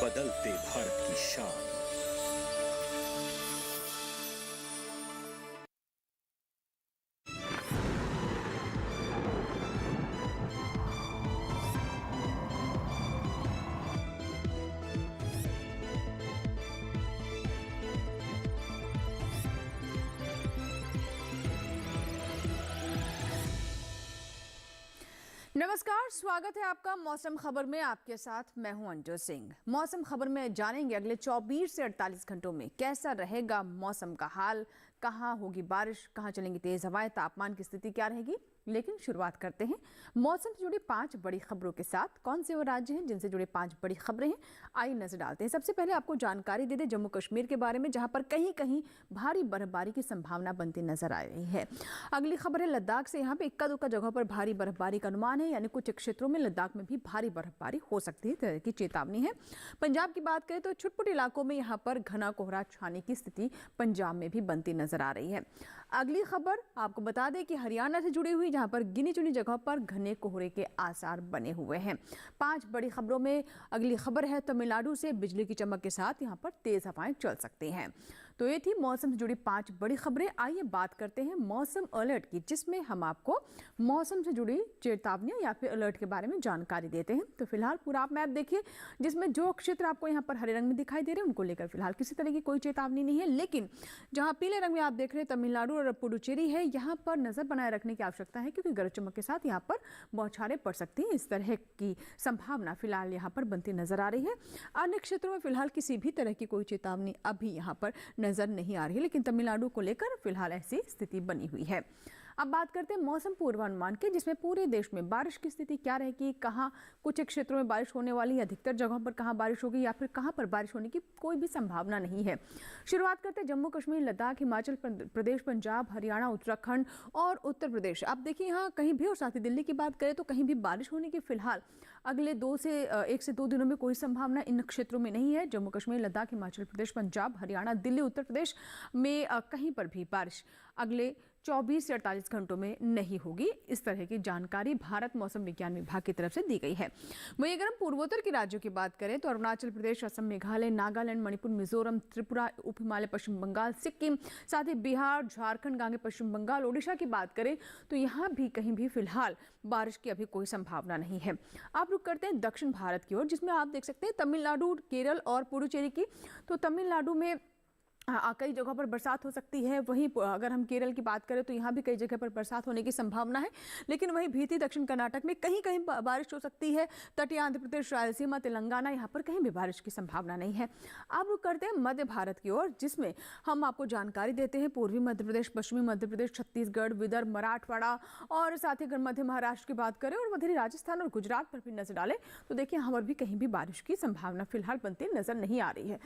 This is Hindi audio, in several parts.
बदलते भारत की शान। नमस्कार, स्वागत है आपका मौसम खबर में। आपके साथ मैं हूं अंजू सिंह। मौसम खबर में जानेंगे अगले 24 से 48 घंटों में कैसा रहेगा मौसम का हाल, कहां होगी बारिश, कहां चलेंगी तेज हवाएं, तापमान की स्थिति क्या रहेगी। लेकिन शुरुआत करते हैं मौसम से जुड़ी 5 बड़ी खबरों के साथ। कौन से वो राज्य हैं जिनसे जुड़े 5 बड़ी खबरें हैं, आइए नजर डालते हैं। सबसे पहले आपको जानकारी दे दें जम्मू कश्मीर के बारे में, जहां पर कहीं कहीं भारी बर्फबारी की संभावना बनती नजर आ रही है। अगली खबर है लद्दाख से। यहाँ पे इक्का दुक्का जगहों पर भारी बर्फबारी का अनुमान है, यानी कुछ क्षेत्रों में लद्दाख में भी भारी बर्फबारी हो सकती है, तरह की चेतावनी है। पंजाब की बात करें तो छुटपुट इलाकों में यहाँ पर घना कोहरा छाने की स्थिति पंजाब में भी बनती नजर आ रही है। अगली खबर आपको बता दें कि हरियाणा से जुड़ी हुई, जहां पर गिनी चुनी जगहों पर घने कोहरे के आसार बने हुए हैं। 5 बड़ी खबरों में अगली खबर है तमिलनाडु से बिजली की चमक के साथ यहां पर तेज हवाएं चल सकती हैं। तो ये थी मौसम से जुड़ी 5 बड़ी खबरें। आइए बात करते हैं मौसम अलर्ट की, जिसमें हम आपको मौसम से जुड़ी चेतावनियां या फिर अलर्ट के बारे में जानकारी देते हैं। तो फिलहाल पूरा आप मैप देखिए, जिसमें जो क्षेत्र आपको यहाँ पर हरे रंग में दिखाई दे रहे हैं उनको लेकर फिलहाल किसी तरह की कोई चेतावनी नहीं है। लेकिन जहां पीले रंग में आप देख रहे हैं तमिलनाडु और पुडुचेरी है, यहाँ पर नजर बनाए रखने की आवश्यकता है, क्योंकि गरज चमक के साथ यहाँ पर बौछारें पड़ सकती हैं। इस तरह की संभावना फिलहाल यहाँ पर बनती नजर आ रही है। अन्य क्षेत्रों में फिलहाल किसी भी तरह की कोई चेतावनी अभी यहाँ पर नजर नहीं आ रही है, लेकिन तमिलनाडु को लेकर फिलहाल ऐसी स्थिति बनी हुई है। अब बात करते हैं मौसम पूर्वानुमान के, जिसमें पूरे देश में बारिश की स्थिति क्या रहेगी, कहाँ कुछ क्षेत्रों में बारिश होने वाली है, अधिकतर जगहों पर कहाँ बारिश होगी या फिर कहाँ पर बारिश होने की कोई भी संभावना नहीं है। शुरुआत करते हैं जम्मू कश्मीर, लद्दाख, हिमाचल प्रदेश, पंजाब, हरियाणा, उत्तराखंड और उत्तर प्रदेश। आप देखिए यहाँ कहीं भी, और साथ ही दिल्ली की बात करें तो कहीं भी बारिश होने की फिलहाल अगले 1 से 2 दिनों में कोई संभावना इन क्षेत्रों में नहीं है। जम्मू कश्मीर, लद्दाख, हिमाचल प्रदेश, पंजाब, हरियाणा, दिल्ली, उत्तर प्रदेश में कहीं पर भी बारिश अगले 24 से 48 घंटों में नहीं होगी। इस तरह की जानकारी भारत मौसम विज्ञान विभाग की तरफ से दी गई है। वहीं अगर हम पूर्वोत्तर के राज्यों की बात करें तो अरुणाचल प्रदेश, असम, मेघालय, नागालैंड, मणिपुर, मिजोरम, त्रिपुरा, उप हिमालय, पश्चिम बंगाल, सिक्किम, साथ ही बिहार, झारखंड, गांगे पश्चिम बंगाल, ओडिशा की बात करें तो यहाँ भी कहीं भी फिलहाल बारिश की अभी कोई संभावना नहीं है। आप रुक करते हैं दक्षिण भारत की ओर, जिसमें आप देख सकते हैं तमिलनाडु, केरल और पुडुचेरी की। तो तमिलनाडु में कई जगहों पर बरसात हो सकती है। वहीं अगर हम केरल की बात करें तो यहाँ भी कई जगह पर बरसात होने की संभावना है। लेकिन वहीं भीती दक्षिण कर्नाटक में कहीं कहीं बारिश हो सकती है। तटीय आंध्र प्रदेश, रायलसीमा, तेलंगाना, यहाँ पर कहीं भी बारिश की संभावना नहीं है। अब रुक करते हैं मध्य भारत की ओर, जिसमें हम आपको जानकारी देते हैं पूर्वी मध्य प्रदेश, पश्चिमी मध्य प्रदेश, छत्तीसगढ़, विदर्भ, मराठवाड़ा और साथ ही अगर मध्य महाराष्ट्र की बात करें और मध्य राजस्थान और गुजरात पर भी नजर डालें तो देखिए यहाँ पर भी कहीं भी बारिश की संभावना फिलहाल बनती नजर नहीं आ रही है।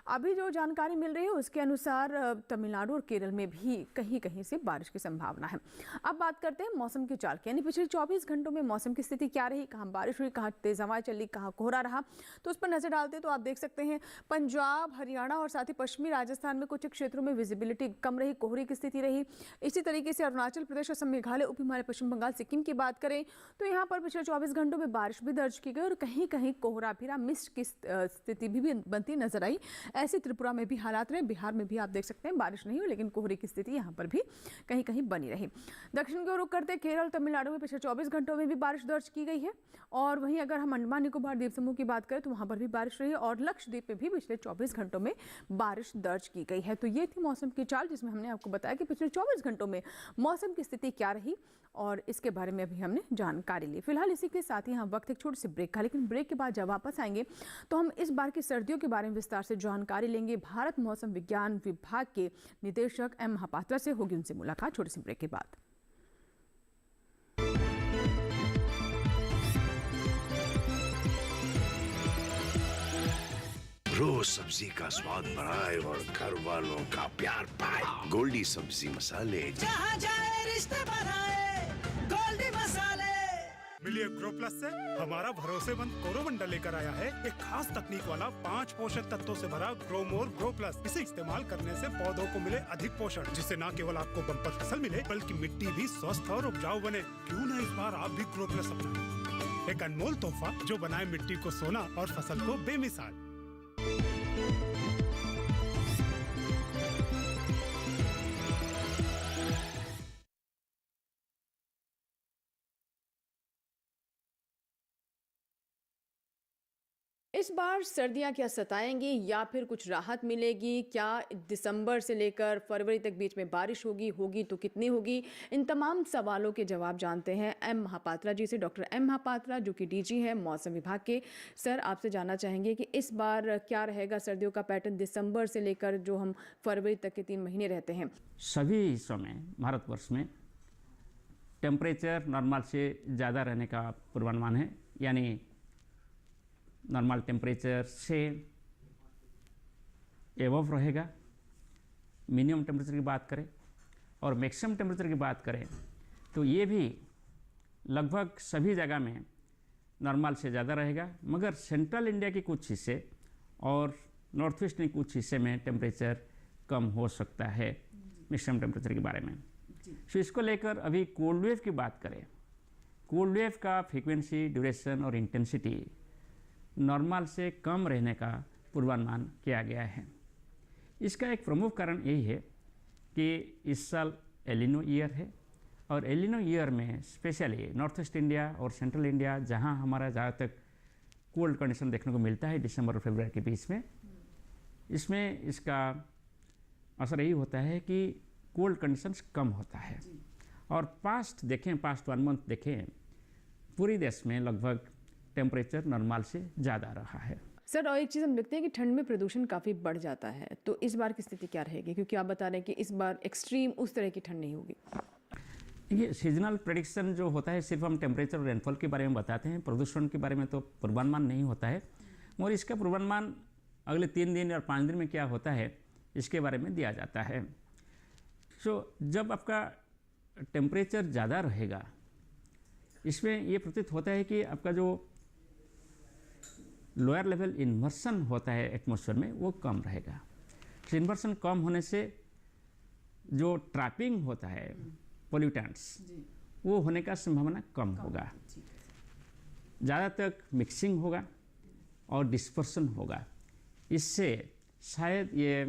अभी जो जानकारी मिल रही है उसके अनुसार तमिलनाडु और केरल में भी कहीं कहीं से बारिश की संभावना है। अब बात करते हैं मौसम की चाल की, यानी पिछले 24 घंटों में मौसम की स्थिति क्या रही, कहाँ बारिश हुई, कहाँ तेज हवाएं चली, कहाँ कोहरा रहा। तो उस पर नजर डालते तो आप देख सकते हैं पंजाब, हरियाणा और साथ ही पश्चिमी राजस्थान में कुछ क्षेत्रों में विजिबिलिटी कम रही, कोहरे की स्थिति रही। इसी तरीके से अरुणाचल प्रदेश, असम, मेघालय, उप हिमालय, पश्चिम बंगाल, सिक्किम की बात करें तो यहाँ पर पिछले 24 घंटों में बारिश भी दर्ज की गई और कहीं कहीं कोहरा फिरा, मिस्ट की स्थिति भी बनती नजर आई। ऐसे त्रिपुरा में भी हालात रहे। बिहार में भी आप देख सकते हैं बारिश नहीं हुई, लेकिन कोहरे की स्थिति यहाँ पर भी कहीं कहीं बनी रही। दक्षिण की ओर रुख करते केरल, तमिलनाडु में पिछले 24 घंटों में भी बारिश दर्ज की गई है। और वहीं अगर हम अंडमान निकोबार द्वीप समूह की बात करें तो वहां पर भी बारिश रही और लक्षद्वीप में भी पिछले 24 घंटों में बारिश दर्ज की गई है। तो ये थी मौसम की चाल, जिसमें हमने आपको बताया कि पिछले 24 घंटों में मौसम की स्थिति क्या रही और इसके बारे में अभी हमने जानकारी ली। फिलहाल इसी के साथ ही हम वक्त एक छोटे से ब्रेक का, लेकिन ब्रेक के बाद जब वापस आएंगे तो हम इस बार की सर्दियों के बारे में विस्तार से जानकारी लेंगे। भारत मौसम विज्ञान विभाग के निदेशक एम महापात्रा से होगी उनसे मुलाकात छोटे से ब्रेक के बाद। रोज सब्जी का स्वाद बढ़ाए और घर वालों का प्यार पाए। गोल्डी सब्जी मसाले, जहाँ जाए रिश्ते बढ़ाए, गोल्डी मसाले। मिलिए ग्रो प्लस से हमारा भरोसेमंद कोरोमंडल लेकर आया है एक खास तकनीक वाला 5 पोषक तत्वों से भरा ग्रो मोर ग्रो प्लस। इसे इस्तेमाल करने से पौधों को मिले अधिक पोषण, जिससे न केवल आपको बम्पर फसल मिले बल्कि मिट्टी भी स्वस्थ और उपजाऊ बने। क्यों न इस बार आप भी ग्रो प्लस अपनाएं। एक अनमोल तोहफा जो बनाए मिट्टी को सोना और फसल को बेमिसाल। इस बार सर्दियां क्या सताएंगी या फिर कुछ राहत मिलेगी? क्या दिसंबर से लेकर फरवरी तक बीच में बारिश होगी तो कितनी होगी? इन तमाम सवालों के जवाब जानते हैं एम महापात्रा जी से। डॉक्टर एम महापात्रा जो कि डीजी है मौसम विभाग के। सर, आपसे जानना चाहेंगे कि इस बार क्या रहेगा सर्दियों का पैटर्न दिसंबर से लेकर जो हम फरवरी तक के 3 महीने रहते हैं। सभी हिस्सों में भारतवर्ष में टेम्परेचर नॉर्मल से ज़्यादा रहने का पूर्वानुमान है, यानी नॉर्मल टेम्परेचर से एवव रहेगा। मिनिमम टेम्परेचर की बात करें और मैक्सिमम टेम्परेचर की बात करें तो ये भी लगभग सभी जगह में नॉर्मल से ज़्यादा रहेगा, मगर सेंट्रल इंडिया के कुछ हिस्से और नॉर्थ ईस्ट के कुछ हिस्से में टेम्परेचर कम हो सकता है मैक्सिमम टेम्परेचर के बारे में। तो इसको लेकर अभी कोल्ड वेव की बात करें, कोल्ड वेव का फ्रीक्वेंसी, ड्यूरेशन और इंटेंसिटी नॉर्मल से कम रहने का पूर्वानुमान किया गया है। इसका एक प्रमुख कारण यही है कि इस साल एलिनो ईयर है और एलिनो ईयर में स्पेशली नॉर्थ ईस्ट इंडिया और सेंट्रल इंडिया, जहां हमारा ज़्यादातर कोल्ड कंडीशन देखने को मिलता है दिसंबर और फरवरी के बीच में, इसमें इसका असर यही होता है कि कोल्ड कंडीशंस कम होता है। और पास्ट 1 मंथ देखें, पूरी देश में लगभग टेम्परेचर नॉर्मल से ज़्यादा रहा है। सर, और एक चीज़ हम देखते हैं कि ठंड में प्रदूषण काफ़ी बढ़ जाता है, तो इस बार की स्थिति क्या रहेगी? क्योंकि आप बता रहे हैं कि इस बार एक्सट्रीम उस तरह की ठंड नहीं होगी। ये सीजनल प्रेडिक्शन जो होता है सिर्फ हम टेम्परेचर और रेनफॉल के बारे में बताते हैं, प्रदूषण के बारे में तो पूर्वानुमान नहीं होता है। और इसका पूर्वानुमान अगले 3 दिन और 5 दिन में क्या होता है इसके बारे में दिया जाता है। सो जब आपका टेम्परेचर ज़्यादा रहेगा, इसमें ये प्रतीत होता है कि आपका जो लोअर लेवल इन्वर्सन होता है एटमॉस्फेयर में वो कम रहेगा। तो इन्वर्सन कम होने से जो ट्रैपिंग होता है पोल्यूटेंट्स, वो होने का संभावना कम होगा, ज़्यादा तक मिक्सिंग होगा और डिस्पर्सन होगा। इससे शायद ये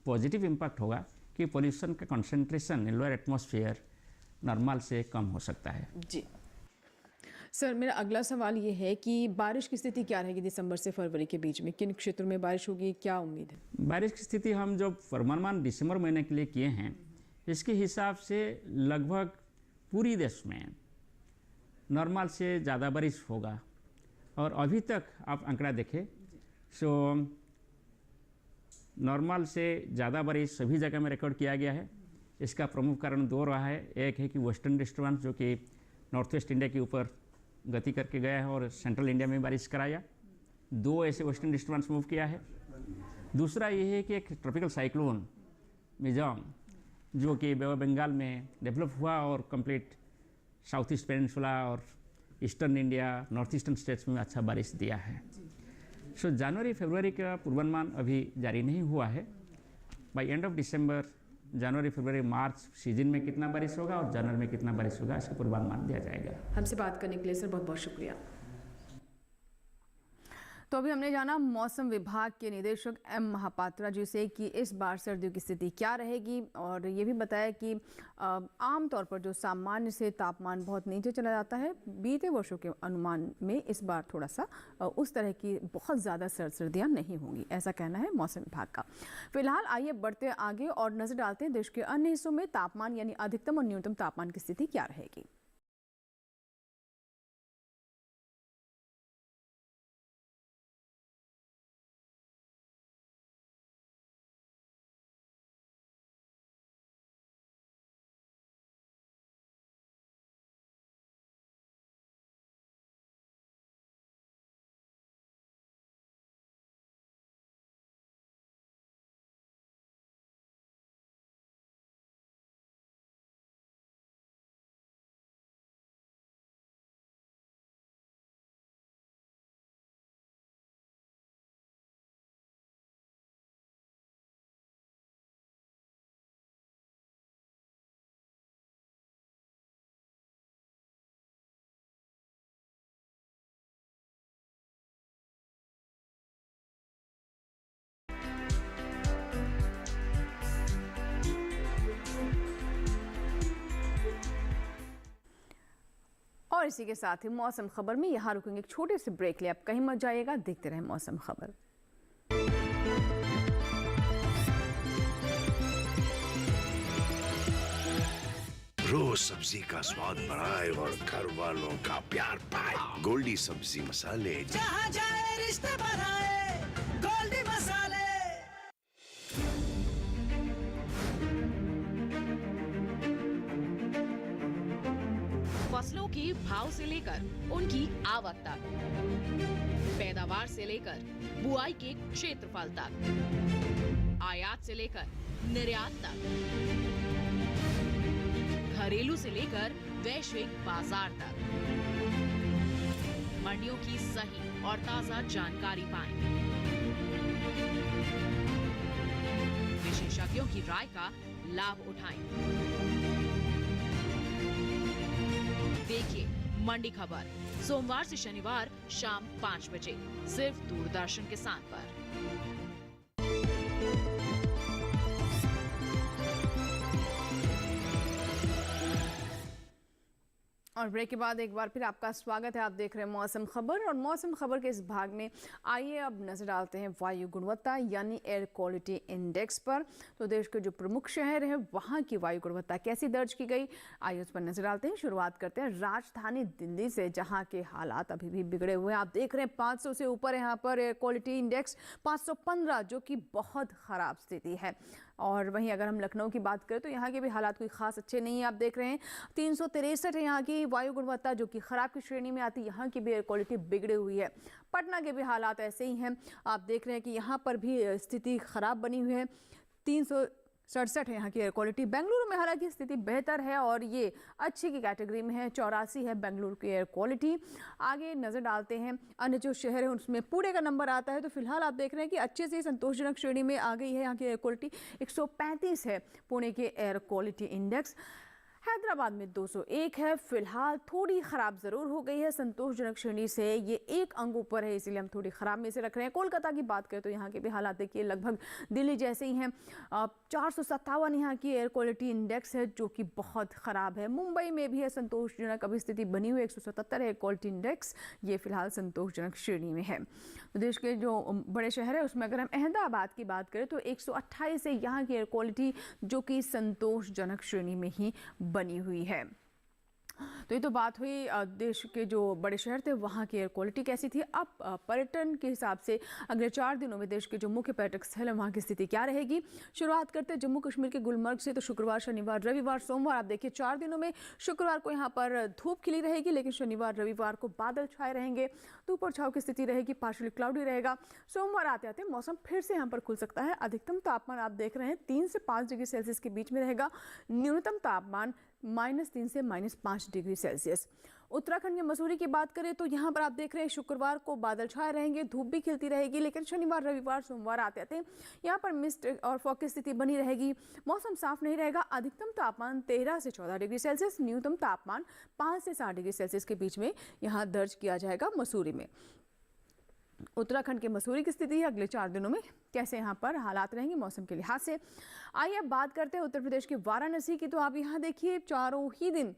पॉजिटिव इम्पैक्ट होगा कि पोल्यूशन का concentration in lower atmosphere normal से कम हो सकता है। जी सर, मेरा अगला सवाल ये है कि बारिश की स्थिति क्या रहेगी दिसंबर से फरवरी के बीच में? किन क्षेत्रों में बारिश होगी, क्या उम्मीद है? बारिश की स्थिति हम जो पूर्वानुमान दिसंबर महीने के लिए किए हैं, इसके हिसाब से लगभग पूरी देश में नॉर्मल से ज़्यादा बारिश होगा। और अभी तक आप आंकड़ा देखें सो नॉर्मल से ज़्यादा बारिश सभी जगह में रिकॉर्ड किया गया है। इसका प्रमुख कारण 2 रहा है। एक है कि वेस्टर्न डिस्टर्बेंस जो कि नॉर्थ वेस्ट इंडिया के ऊपर गति करके गया है और सेंट्रल इंडिया में बारिश कराया, 2 ऐसे वेस्टर्न डिस्टर्बेंस मूव किया है। दूसरा ये है कि एक ट्रॉपिकल साइक्लोन मिजाम जो कि बे ऑफ बंगाल में डेवलप हुआ और कंप्लीट साउथ ईस्ट पेनिनसुला और eastern India, north eastern states में अच्छा बारिश दिया है। सो जनवरी फरवरी का पूर्वानुमान अभी जारी नहीं हुआ है। बाय एंड ऑफ दिसंबर, जनवरी फरवरी मार्च सीजन में कितना बारिश होगा और जनवरी में कितना बारिश होगा इसका पूर्वानुमान दिया जाएगा। हमसे बात करने के लिए सर बहुत बहुत शुक्रिया। तो अभी हमने जाना मौसम विभाग के निदेशक एम महापात्रा जी से कि इस बार सर्दियों की स्थिति क्या रहेगी, और ये भी बताया कि आमतौर पर जो सामान्य से तापमान बहुत नीचे चला जाता है, बीते वर्षों के अनुमान में इस बार थोड़ा सा उस तरह की बहुत ज़्यादा सर्दियाँ नहीं होंगी, ऐसा कहना है मौसम विभाग का। फिलहाल आइए बढ़ते आगे और नज़र डालते हैं देश के अन्य हिस्सों में तापमान यानी अधिकतम और न्यूनतम तापमान की स्थिति क्या रहेगी। इसी के साथ ही मौसम खबर में यहाँ रुकेंगे एक छोटे से ब्रेक ले। आप कहीं मत जाइएगा, देखते रहें मौसम खबर। रोज सब्जी का स्वाद बढ़ाए और घर वालों का प्यार पाए। गोल्डी सब्जी मसाले। जहाँ जाए रिश्ते बढ़ाए गोल्डी मसाले। फसलों के भाव से लेकर उनकी आवक तक, पैदावार से लेकर बुआई के क्षेत्रफल तक, आयात से लेकर निर्यात तक, घरेलू से लेकर वैश्विक बाजार तक, मंडियों की सही और ताजा जानकारी पाएं। विशेषज्ञों की राय का लाभ उठाएं। देखिए मंडी खबर सोमवार से शनिवार शाम 5 बजे सिर्फ दूरदर्शन किसान पर। और ब्रेक के बाद एक बार फिर आपका स्वागत है। आप देख रहे हैं मौसम खबर और मौसम खबर के इस भाग में आइए अब नजर डालते हैं वायु गुणवत्ता यानी एयर क्वालिटी इंडेक्स पर। तो देश के जो प्रमुख शहर हैं वहाँ की वायु गुणवत्ता कैसी दर्ज की गई, आइए उस पर नजर डालते हैं। शुरुआत करते हैं राजधानी दिल्ली से, जहाँ के हालात अभी भी बिगड़े हुए हैं। आप देख रहे हैं 500 से ऊपर यहाँ पर एयर क्वालिटी इंडेक्स 515, जो कि बहुत ख़राब स्थिति है। और वहीं अगर हम लखनऊ की बात करें तो यहाँ के भी हालात कोई खास अच्छे नहीं है। आप देख रहे हैं 363 है यहाँ की वायु गुणवत्ता, जो कि खराब की श्रेणी में आती है। यहाँ की भी एयर क्वालिटी बिगड़ी हुई है। पटना के भी हालात ऐसे ही हैं। आप देख रहे हैं कि यहाँ पर भी स्थिति खराब बनी हुई है। 367 है यहाँ की एयर क्वालिटी। बेंगलुरु में हालांकि स्थिति बेहतर है और ये अच्छी की कैटेगरी में है। 84 है बेंगलुरु की एयर क्वालिटी। आगे नज़र डालते हैं अन्य जो शहर है उसमें पुणे का नंबर आता है। तो फिलहाल आप देख रहे हैं कि अच्छे से संतोषजनक श्रेणी में आ गई है यहाँ की एयर क्वालिटी। 135 है पुणे के एयर क्वालिटी इंडेक्स। हैदराबाद में 201 है। फिलहाल थोड़ी ख़राब ज़रूर हो गई है, संतोषजनक श्रेणी से ये 1 अंक ऊपर है, इसीलिए हम थोड़ी ख़राब में से रख रहे हैं। कोलकाता की बात करें तो यहाँ के भी हालात देखिए लगभग दिल्ली जैसे ही हैं। 457 यहाँ की एयर क्वालिटी इंडेक्स है, जो कि बहुत ख़राब है। मुंबई में भी है संतोषजनक अभी स्थिति बनी हुई है। 177 एयर क्वालिटी इंडेक्स, ये फिलहाल संतोषजनक श्रेणी में है। देश के जो बड़े शहर है उसमें अगर हम अहमदाबाद की बात करें तो 128 है यहाँ की एयर क्वालिटी, जो कि संतोषजनक श्रेणी में ही बनी हुई है। तो ये तो बात हुई देश के जो बड़े शहर थे वहाँ की एयर क्वालिटी कैसी थी। अब पर्यटन के हिसाब से अगले 4 दिनों में देश के जो मुख्य पर्यटक स्थल है वहाँ की स्थिति क्या रहेगी। शुरुआत करते हैं जम्मू कश्मीर के गुलमर्ग से। तो शुक्रवार, शनिवार, रविवार, सोमवार, आप देखिए 4 दिनों में शुक्रवार को यहाँ पर धूप खिली रहेगी, लेकिन शनिवार रविवार को बादल छाए रहेंगे, धूप और छाँव की स्थिति रहेगी, पार्शियली क्लाउडी रहेगा। सोमवार आते आते मौसम फिर से यहाँ पर खुल सकता है। अधिकतम तापमान आप देख रहे हैं 3 से 5 डिग्री सेल्सियस के बीच में रहेगा। न्यूनतम तापमान -3 से -5 डिग्री सेल्सियस। उत्तराखंड के मसूरी की बात करें तो यहाँ पर आप देख रहे हैं शुक्रवार को बादल छाए रहेंगे, धूप भी खिलती रहेगी, लेकिन शनिवार, रविवार, सोमवार आते आते यहाँ पर मिस्ट और फॉग की स्थिति बनी रहेगी। मौसम साफ नहीं रहेगा। अधिकतम तापमान 13 से 14 डिग्री सेल्सियस, न्यूनतम तापमान 5 से 7 डिग्री सेल्सियस के बीच में यहाँ दर्ज किया जाएगा मसूरी में। उत्तराखंड के मसूरी की स्थिति है अगले 4 दिनों में कैसे यहाँ पर हालात रहेंगे मौसम के लिहाज से। आइए अब बात करते हैं उत्तर प्रदेश के वाराणसी की। तो आप यहाँ देखिए चारों ही दिन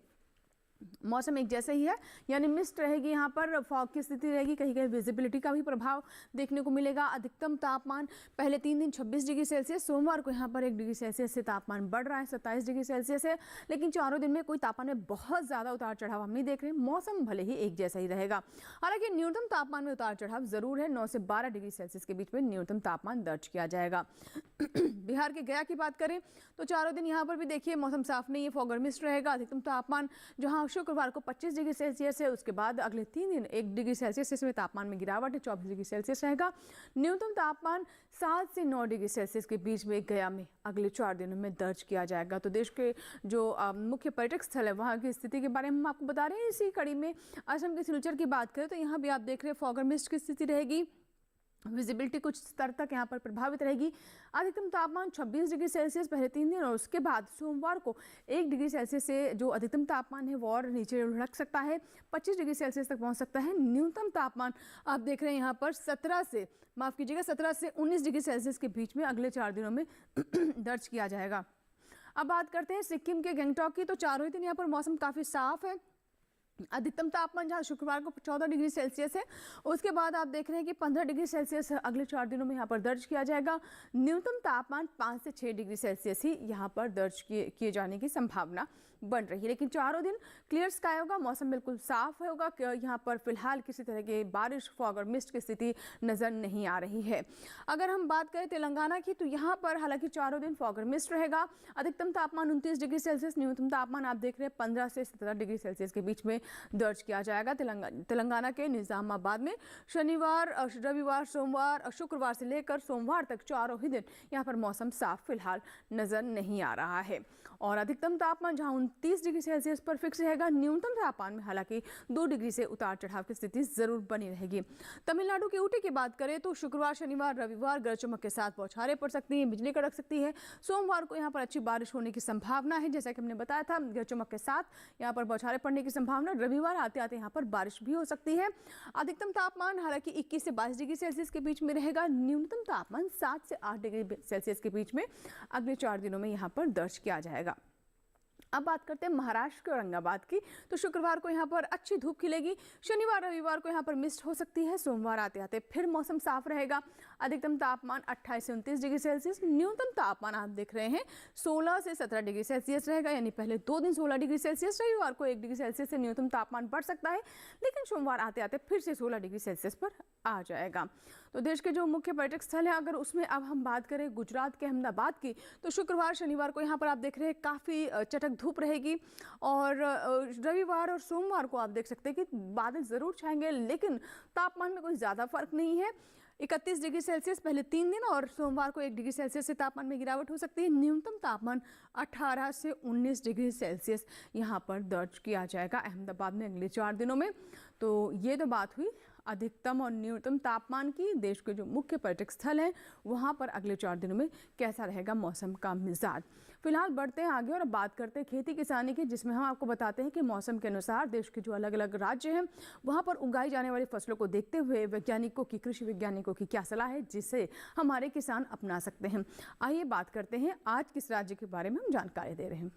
मौसम एक जैसा ही है, यानी मिस्ट रहेगी, यहाँ पर फॉग की स्थिति रहेगी, कहीं कहीं विजिबिलिटी का भी प्रभाव देखने को मिलेगा। अधिकतम तापमान पहले 3 दिन 26 डिग्री सेल्सियस, सोमवार को यहाँ पर 1 डिग्री सेल्सियस से तापमान बढ़ रहा है, 27 डिग्री सेल्सियस है। लेकिन चारों दिन में कोई तापमान में बहुत ज़्यादा उतार चढ़ाव हम नहीं देख रहे। मौसम भले ही एक जैसा ही रहेगा, हालांकि न्यूनतम तापमान में उतार चढ़ाव जरूर है। 9 से 12 डिग्री सेल्सियस के बीच में न्यूनतम तापमान दर्ज किया जाएगा। बिहार के गया की बात करें तो चारों दिन यहाँ पर भी देखिए मौसम साफ नहीं है, फॉग और मिस्ट रहेगा। अधिकतम तापमान जहाँ शुक्रवार को 25 डिग्री सेल्सियस है, उसके बाद अगले 3 दिन 1 डिग्री सेल्सियस इसमें तापमान में गिरावट है, 24 डिग्री सेल्सियस रहेगा। न्यूनतम तापमान 7 से 9 डिग्री सेल्सियस के बीच में गया में अगले 4 दिनों में दर्ज किया जाएगा। तो देश के जो मुख्य पर्यटक स्थल है वहाँ की स्थिति के बारे में हम आपको बता रहे हैं। इसी कड़ी में असम के सिलचर की बात करें तो यहाँ भी आप देख रहे हैं फॉग और मिस्ट की स्थिति रहेगी। विजिबिलिटी कुछ स्तर तक यहाँ पर प्रभावित रहेगी। अधिकतम तापमान 26 डिग्री सेल्सियस पहले 3 दिन, और उसके बाद सोमवार को 1 डिग्री सेल्सियस से जो अधिकतम तापमान है वो और नीचे लुढ़क सकता है, 25 डिग्री सेल्सियस तक पहुँच सकता है। न्यूनतम तापमान आप देख रहे हैं यहाँ पर 17 से 19 डिग्री सेल्सियस के बीच में अगले 4 दिनों में दर्ज किया जाएगा। अब बात करते हैं सिक्किम के गंगटॉक की। तो चारों ही दिन यहाँ पर मौसम काफ़ी साफ है, अधिकतम तापमान जहाँ शुक्रवार को 14 डिग्री सेल्सियस है, उसके बाद आप देख रहे हैं कि 15 डिग्री सेल्सियस अगले 4 दिनों में यहाँ पर दर्ज किया जाएगा। न्यूनतम तापमान 5 से 6 डिग्री सेल्सियस ही यहाँ पर दर्ज किए जाने की संभावना बन रही है। लेकिन चारों दिन क्लियर स्काई होगा, मौसम बिल्कुल साफ होगा। यहाँ पर फिलहाल किसी तरह की बारिश, फॉग और मिस्ट की स्थिति नजर नहीं आ रही है। अगर हम बात करें तेलंगाना की, तो यहाँ पर हालांकि चारों दिन फॉग और मिस्ट रहेगा। अधिकतम तापमान 29 डिग्री सेल्सियस, न्यूनतम तापमान आप देख रहे हैं 15 से 17 डिग्री सेल्सियस के बीच में दर्ज किया जाएगा। तेलंगाना के निजामाबाद में शनिवार, रविवार, सोमवार और शुक्रवार से लेकर सोमवार तक चारों ही दिन यहाँ पर मौसम साफ फिलहाल नजर नहीं आ रहा है। और अधिकतम तापमान जहाँ 29 डिग्री सेल्सियस पर फिक्स रहेगा, न्यूनतम तापमान में हालांकि 2 डिग्री से उतार चढ़ाव की स्थिति जरूर बनी रहेगी। तमिलनाडु के ऊटी की बात करें तो शुक्रवार, शनिवार, रविवार गरज चमक के साथ बौछारें पड़ सकती हैं, बिजली कड़क सकती है। सोमवार को यहाँ पर अच्छी बारिश होने की संभावना है, जैसा कि हमने बताया था, गरज चमक के साथ यहाँ पर बौछारें पड़ने की संभावना। रविवार आते आते यहाँ पर बारिश भी हो सकती है। अधिकतम तापमान हालांकि 21 से 22 डिग्री सेल्सियस के बीच में रहेगा। न्यूनतम तापमान 7 से 8 डिग्री सेल्सियस के बीच में अगले 4 दिनों में यहाँ पर दर्ज किया जाएगा। अब बात करते हैं महाराष्ट्र के औरंगाबाद की, तो शुक्रवार को यहाँ पर अच्छी धूप खिलेगी। शनिवार, रविवार को यहाँ पर मिस्ट हो सकती है। सोमवार आते आते फिर मौसम साफ रहेगा। अधिकतम तापमान 28 से 29 डिग्री सेल्सियस, न्यूनतम तापमान आप देख रहे हैं 16 से 17 डिग्री सेल्सियस रहेगा। यानी पहले 2 दिन 16 डिग्री सेल्सियस, रविवार को 1 डिग्री सेल्सियस से न्यूनतम तापमान बढ़ सकता है, लेकिन सोमवार आते आते फिर से 16 डिग्री सेल्सियस पर आ जाएगा। तो देश के जो मुख्य पर्यटक स्थल हैं, अगर उसमें अब हम बात करें गुजरात के अहमदाबाद की, तो शुक्रवार, शनिवार को यहाँ पर आप देख रहे हैं काफ़ी चटक धूप रहेगी। और रविवार और सोमवार को आप देख सकते हैं कि बादल ज़रूर छाएंगे, लेकिन तापमान में कोई ज़्यादा फर्क नहीं है। 31 डिग्री सेल्सियस पहले 3 दिन, और सोमवार को 1 डिग्री सेल्सियस से तापमान में गिरावट हो सकती है। न्यूनतम तापमान 18 से 19 डिग्री सेल्सियस यहाँ पर दर्ज किया जाएगा अहमदाबाद में अगले 4 दिनों में। तो ये तो बात हुई अधिकतम और न्यूनतम तापमान की। देश के जो मुख्य पर्यटक स्थल हैं वहाँ पर अगले 4 दिनों में कैसा रहेगा मौसम का मिजाज। फिलहाल बढ़ते हैं आगे और अब बात करते हैं खेती किसानी की, जिसमें हम आपको बताते हैं कि मौसम के अनुसार देश के जो अलग अलग राज्य हैं वहाँ पर उगाई जाने वाली फसलों को देखते हुए वैज्ञानिकों की, कृषि वैज्ञानिकों की क्या सलाह है जिसे हमारे किसान अपना सकते हैं। आइए बात करते हैं आज किस राज्य के बारे में हम जानकारी दे रहे हैं।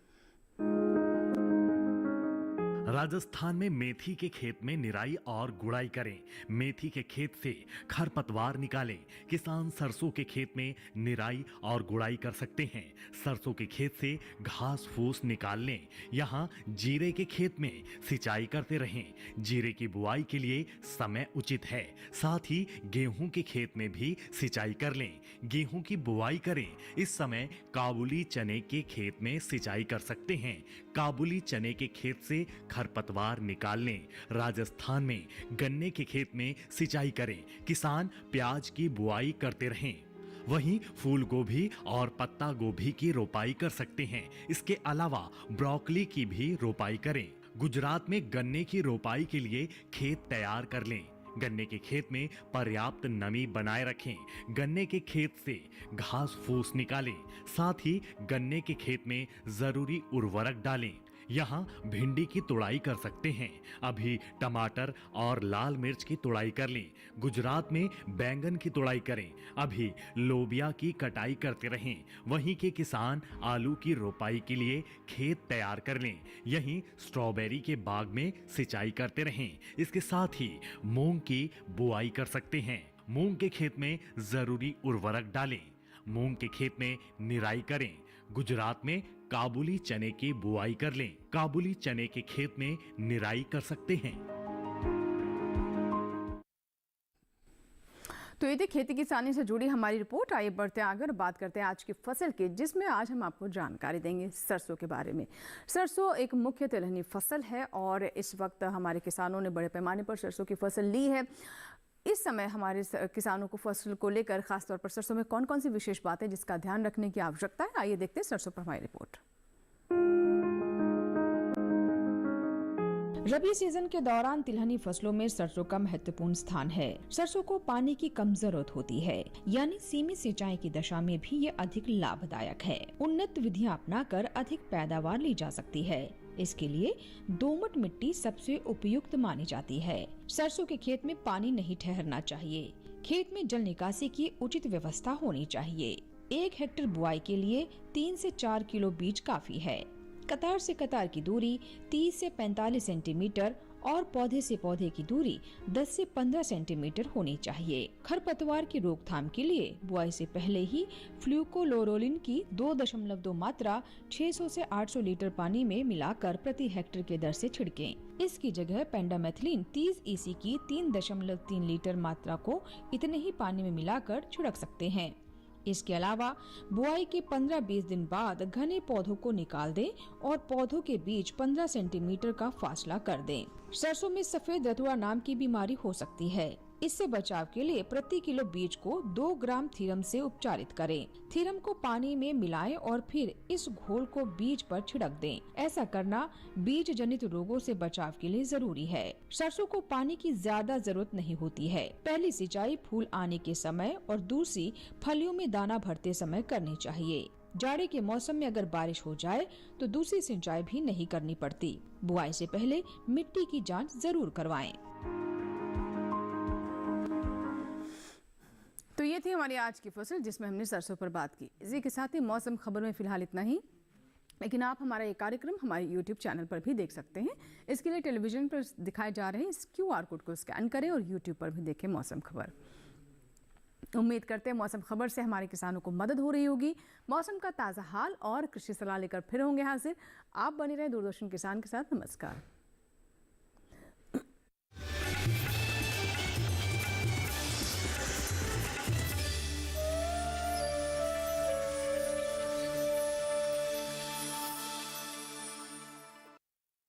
राजस्थान में मेथी के खेत में निराई और गुड़ाई करें। मेथी के खेत से खरपतवार निकालें। किसान सरसों के खेत में निराई और गुड़ाई कर सकते हैं। सरसों के खेत से घास फूस निकाल लें। यहाँ जीरे के खेत में सिंचाई करते रहें। जीरे की बुआई के लिए समय उचित है। साथ ही गेहूं के खेत में भी सिंचाई कर लें। गेहूं की बुआई करें। इस समय काबुली चने के खेत में सिंचाई कर सकते हैं। काबुली चने के खेत से खरपतवार निकाल लें। राजस्थान में गन्ने के खेत में सिंचाई करें। किसान प्याज की बुआई करते रहें। वहीं फूल गोभी और पत्ता गोभी की रोपाई कर सकते हैं। इसके अलावा ब्रोकली की भी रोपाई करें। गुजरात में गन्ने की रोपाई के लिए खेत तैयार कर लें। गन्ने के खेत में पर्याप्त नमी बनाए रखें। गन्ने के खेत से घास फूस निकालें। साथ ही गन्ने के खेत में जरूरी उर्वरक डालें। यहाँ भिंडी की तुड़ाई कर सकते हैं। अभी टमाटर और लाल मिर्च की तुड़ाई कर लें। गुजरात में बैंगन की तुड़ाई करें। अभी लोबिया की कटाई करते रहें। वहीं के किसान आलू की रोपाई के लिए खेत तैयार कर लें। यहीं स्ट्रॉबेरी के बाग में सिंचाई करते रहें। इसके साथ ही मूंग की बुआई कर सकते हैं। मूंग के खेत में जरूरी उर्वरक डालें। मूंग के खेत में निराई करें। गुजरात में काबुली चने की बुआई कर लें। काबुली चने के खेत में निराई कर सकते हैं। तो ये थी खेती किसानी से जुड़ी हमारी रिपोर्ट। आइए बढ़ते आगे और बात करते हैं आज की फसल की, जिसमें आज हम आपको जानकारी देंगे सरसों के बारे में। सरसों एक मुख्य तिलहनी फसल है और इस वक्त हमारे किसानों ने बड़े पैमाने पर सरसों की फसल ली है। इस समय हमारे किसानों को फसल को लेकर खासतौर पर सरसों में कौन कौन सी विशेष बातें जिसका ध्यान रखने की आवश्यकता है, आइए देखते हैं सरसों पर हमारी रिपोर्ट। रबी सीजन के दौरान तिलहनी फसलों में सरसों का महत्वपूर्ण स्थान है। सरसों को पानी की कम जरूरत होती है, यानी सीमित सिंचाई की दशा में भी ये अधिक लाभदायक है। उन्नत विधियां अपनाकर अधिक पैदावार ली जा सकती है। इसके लिए दोमट मिट्टी सबसे उपयुक्त मानी जाती है। सरसों के खेत में पानी नहीं ठहरना चाहिए। खेत में जल निकासी की उचित व्यवस्था होनी चाहिए। 1 हेक्टेयर बुआई के लिए 3 से 4 किलो बीज काफी है। कतार से कतार की दूरी 30 से 45 सेंटीमीटर और पौधे से पौधे की दूरी 10 से 15 सेंटीमीटर होनी चाहिए। खरपतवार की रोकथाम के लिए बुआई से पहले ही फ्लूकोलोरोलिन की 2.2 मात्रा 600 से 800 लीटर पानी में मिलाकर प्रति हेक्टेयर के दर से छिड़कें। इसकी जगह पेंडामेथिलीन 30 EC की 3.3 लीटर मात्रा को इतने ही पानी में मिलाकर छिड़क सकते हैं। इसके अलावा बुआई के 15-20 दिन बाद घने पौधों को निकाल दें और पौधों के बीच 15 सेंटीमीटर का फासला कर दें। सरसों में सफेद रतुआ नाम की बीमारी हो सकती है। इससे बचाव के लिए प्रति किलो बीज को 2 ग्राम थीरम से उपचारित करें। थीरम को पानी में मिलाएं और फिर इस घोल को बीज पर छिड़क दें। ऐसा करना बीज जनित रोगों से बचाव के लिए जरूरी है। सरसों को पानी की ज्यादा जरूरत नहीं होती है। पहली सिंचाई फूल आने के समय और दूसरी फलियों में दाना भरते समय करनी चाहिए। जाड़े के मौसम में अगर बारिश हो जाए तो दूसरी सिंचाई भी नहीं करनी पड़ती। बुआई से पहले मिट्टी की जांच जरूर करवाएं। तो ये थी हमारी आज की फसल जिसमें हमने सरसों पर बात की। इसी के साथ ही मौसम खबर में फिलहाल इतना ही, लेकिन आप हमारा ये कार्यक्रम हमारे YouTube चैनल पर भी देख सकते हैं। इसके लिए टेलीविजन पर दिखाए जा रहे हैं इस QR कोड को स्कैन करें और YouTube पर भी देखें मौसम खबर। उम्मीद करते हैं मौसम खबर से हमारे किसानों को मदद हो रही होगी। मौसम का ताज़ा हाल और कृषि सलाह लेकर फिर होंगे हाजिर। आप बने रहे दूरदर्शन किसान के साथ। नमस्कार।